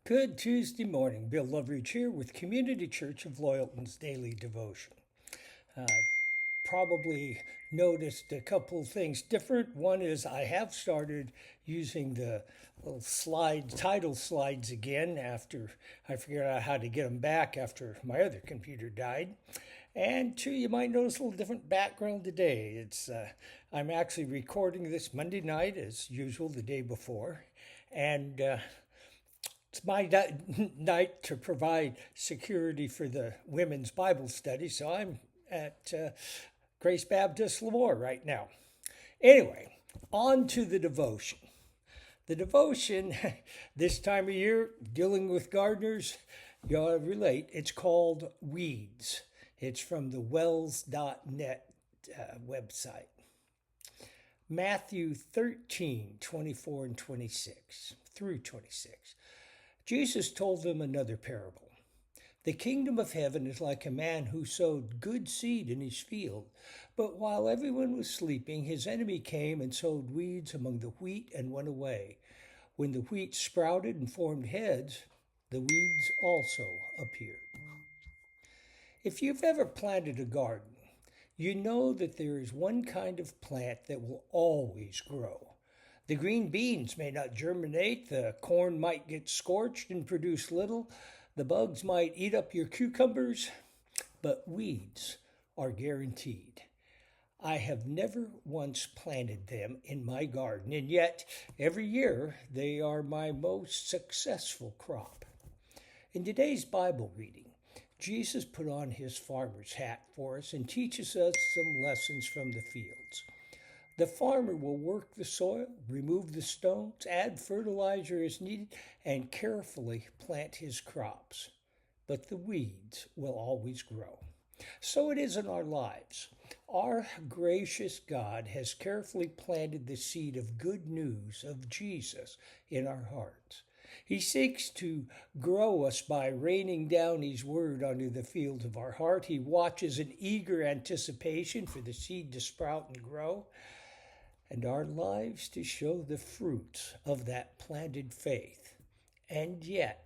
Good Tuesday morning. Bill Loveridge here with Community Church of Loyalton's Daily Devotion. Uh, Probably noticed a couple of things different. One is I have started using the little title slides again after I figured out how to get them back after my other computer died. And two, you might notice a little different background today. I'm actually recording this Monday night as usual, the day before, and it's my night to provide security for the women's Bible study, so I'm at Grace Baptist Lemoore right now. Anyway, on to the devotion. The devotion, this time of year, dealing with gardeners, you'll relate. It's called Weeds. It's from the wells.net website. Matthew 13, 24 and 26 through 26. Jesus told them another parable. The kingdom of heaven is like a man who sowed good seed in his field. But while everyone was sleeping, his enemy came and sowed weeds among the wheat and went away. When the wheat sprouted and formed heads, the weeds also appeared. If you've ever planted a garden, you know that there is one kind of plant that will always grow. The green beans may not germinate, the corn might get scorched and produce little, the bugs might eat up your cucumbers, but weeds are guaranteed. I have never once planted them in my garden, and yet every year they are my most successful crop. In today's Bible reading, Jesus put on his farmer's hat for us and teaches us some lessons from the fields. The farmer will work the soil, remove the stones, add fertilizer as needed, and carefully plant his crops. But the weeds will always grow. So it is in our lives. Our gracious God has carefully planted the seed of good news of Jesus in our hearts. He seeks to grow us by raining down his word onto the fields of our heart. He watches in eager anticipation for the seed to sprout and grow, and our lives to show the fruits of that planted faith. And yet,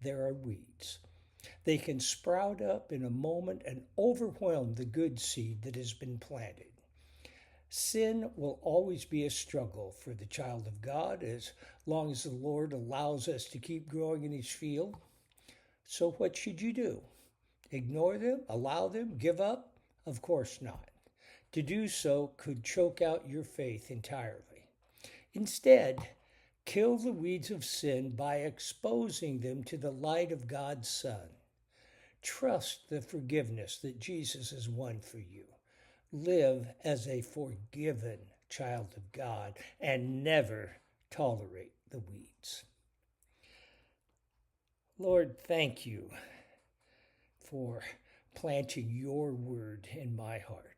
there are weeds. They can sprout up in a moment and overwhelm the good seed that has been planted. Sin will always be a struggle for the child of God as long as the Lord allows us to keep growing in his field. So what should you do? Ignore them? Allow them? Give up? Of course not. To do so could choke out your faith entirely. Instead, kill the weeds of sin by exposing them to the light of God's Son. Trust the forgiveness that Jesus has won for you. Live as a forgiven child of God and never tolerate the weeds. Lord, thank you for planting your word in my heart.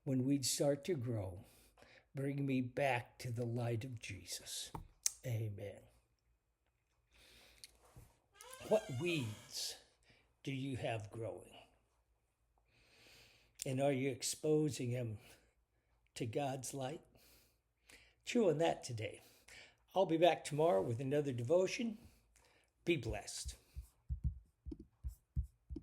When weeds start to grow, bring me back to the light of Jesus. Amen. What weeds do you have growing? And are you exposing them to God's light? Chew on that today. I'll be back tomorrow with another devotion. Be blessed.